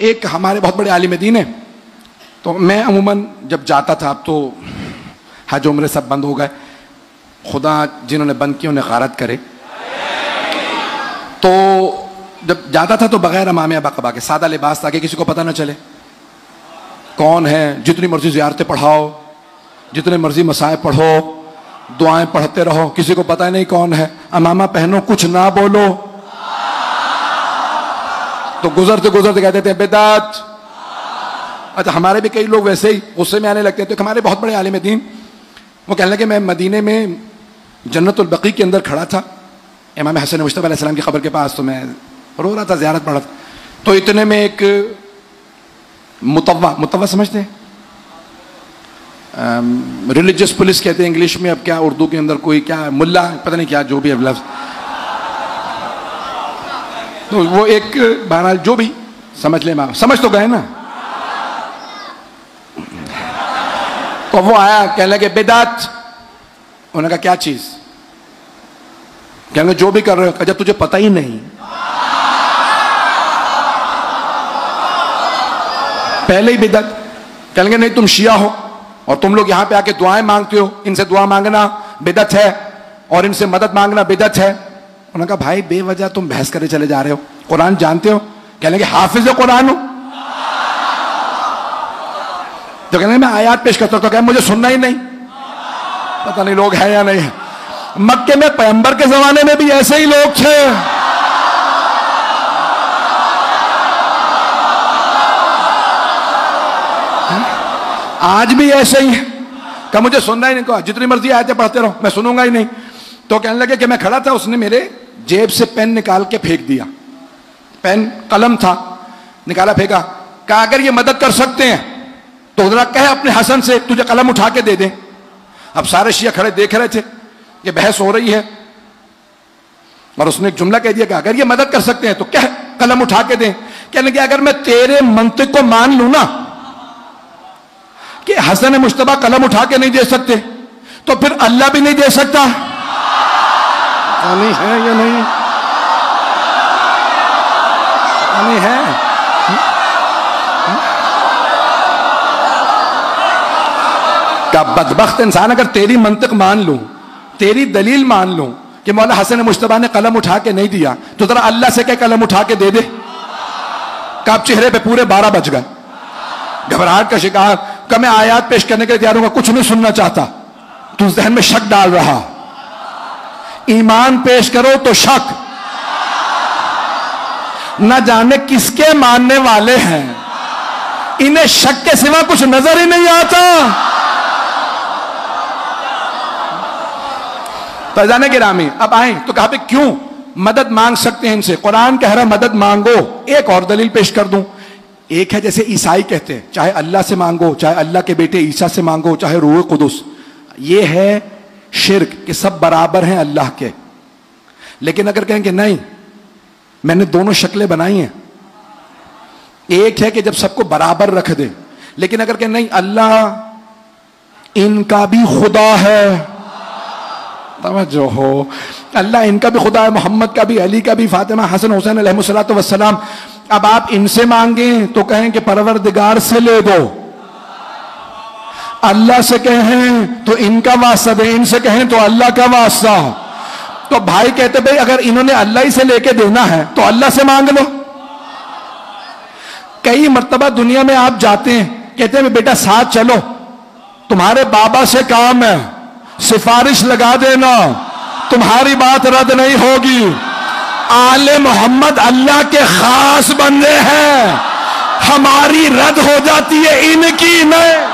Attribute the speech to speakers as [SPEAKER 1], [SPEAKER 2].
[SPEAKER 1] ایک ہمارے بہت بڑے عالم دین ہیں، تو میں عموماً جب جاتا تھا، اب تو حج عمرے سب بند ہو گئے، خدا جنہوں نے بند کیے انہیں غارت کرے، تو جب جاتا تھا تو بغیر امامے ابا کے سادہ لباس تاکہ کسی کو پتہ نہ چلے کون ہے، جتنی مرضی زیارتیں پڑھاؤ، جتنے مرضی مصائب پڑھو، دعائیں پڑھتے رہو، کسی کو پتہ نہیں کون ہے، امامہ پہنو کچھ نہ بولو، تو گزرتے گزرتے کہتے تھے بدعت۔ اچھا ہمارے بھی کئی لوگ ویسے ہی غصے میں آنے لگتے تھے، ہمارے بہت بڑے عالم دین وہ کہنے لگے، میں مدینے میں جنت البقیع کے اندر کھڑا تھا امام حسن مجتبی علیہ السلام کی قبر کے پاس، تو میں رو رہا تھا، زیارت پڑھ رہا تھا، تو اتنے میں ایک متوا سمجھتے ہیں، ریلیجس پولیس کہتے ہیں انگلش میں، اب کیا اردو کے اندر کوئی کیا ملا پتہ نہیں کیا جو بھی اب لفظ، تو وہ ایک بہرحال جو بھی سمجھ لیں، سمجھ تو گئے نا، تو وہ آیا کہنے لگے بدعت، انہوں نے کہا کیا چیز، کہنے لگے جو بھی کر رہے ہو، جب تجھے پتہ ہی نہیں، پہلے ہی بدعت، کہنے لگے نہیں تم شیعہ ہو اور تم لوگ یہاں پہ آ کے دعائیں مانگتے ہو، ان سے دعا مانگنا بدعت ہے اور ان سے مدد مانگنا بدعت ہے۔ انہوں نے کہا بھائی بے وجہ تم بحث کرے چلے جا رہے ہو، قرآن جانتے ہو؟ کہنے لگے حافظ قرآن ہو، تو کہنے میں آیات پیش کرتا ہوں، تو کہ مجھے سننا ہی نہیں، پتہ نہیں لوگ ہیں یا نہیں ہیں۔ مکے میں پیغمبر کے زمانے میں بھی ایسے ہی لوگ تھے، آج بھی ایسے ہی ہیں، کہ مجھے سننا ہی نہیں، کہا جتنی مرضی آیتیں پڑھتے رہو میں سنوں گا ہی نہیں۔ تو کہنے لگے کہ میں کھڑا تھا، اس نے میرے جیب سے پین نکال کے پھینک دیا، پین قلم تھا، نکالا پھینکا، کہا اگر یہ مدد کر سکتے ہیں تو ذرا کہہ اپنے حسن سے تجھے قلم اٹھا کے دے دیں۔ اب سارے شیعہ کھڑے دیکھ رہے تھے، یہ بحث ہو رہی ہے، اور اس نے ایک جملہ کہہ دیا کہ اگر یہ مدد کر سکتے ہیں تو کہہ قلم اٹھا کے دیں۔ کہنے لگے اگر میں تیرے منطق کو مان لوں نا کہ حسن مجتبی قلم اٹھا کے نہیں دے سکتے، تو پھر اللہ بھی نہیں دے سکتا، نہیں ہے یا نہیں، نہیں ہے۔ کہ بدبخت انسان اگر تیری منطق مان لوں، تیری دلیل مان لوں کہ مولا حسن مجتبی نے قلم اٹھا کے نہیں دیا، تو ذرا اللہ سے کہ قلم اٹھا کے دے دے۔ کہ اب چہرے پہ پورے 12 بج گئے، گھبراہٹ کا شکار، کہ میں آیات پیش کرنے کے لیے تیار ہوں گا، کچھ نہیں سننا چاہتا، تو ذہن میں شک ڈال رہا، ایمان پیش کرو تو شک، نہ جانے کس کے ماننے والے ہیں، انہیں شک کے سوا کچھ نظر ہی نہیں آتا۔ فیضان گرامی اب آئیں تو کہا پہ کیوں مدد مانگ سکتے ہیں ان سے، قرآن کہہ رہا مدد مانگو۔ ایک اور دلیل پیش کر دوں، ایک ہے جیسے عیسائی کہتے ہیں چاہے اللہ سے مانگو، چاہے اللہ کے بیٹے عیسیٰ سے مانگو، چاہے روح قدس، یہ ہے شرک کہ سب برابر ہیں اللہ کے۔ لیکن اگر کہیں کہ نہیں میں نے دونوں شکلیں بنائی ہیں، ایک ہے کہ جب سب کو برابر رکھ دے، لیکن اگر کہ نہیں اللہ ان کا بھی خدا ہے، توجہ ہو، اللہ ان کا بھی خدا ہے، محمد کا بھی، علی کا بھی، فاطمہ حسن حسین علیہ الصلوۃ والسلام، اب آپ ان سے مانگیں تو کہیں کہ پروردگار سے لے دو، اللہ سے کہیں تو ان کا واسطہ دے، ان سے کہیں تو اللہ کا واسطہ۔ تو بھائی کہتے بھائی اگر انہوں نے اللہ ہی سے لے کے دینا ہے تو اللہ سے مانگ لو۔ کئی مرتبہ دنیا میں آپ جاتے ہیں، کہتے ہیں بیٹا ساتھ چلو، تمہارے بابا سے کام ہے، سفارش لگا دینا، تمہاری بات رد نہیں ہوگی۔ آل محمد اللہ کے خاص بندے ہیں، ہماری رد ہو جاتی ہے ان کی نہیں۔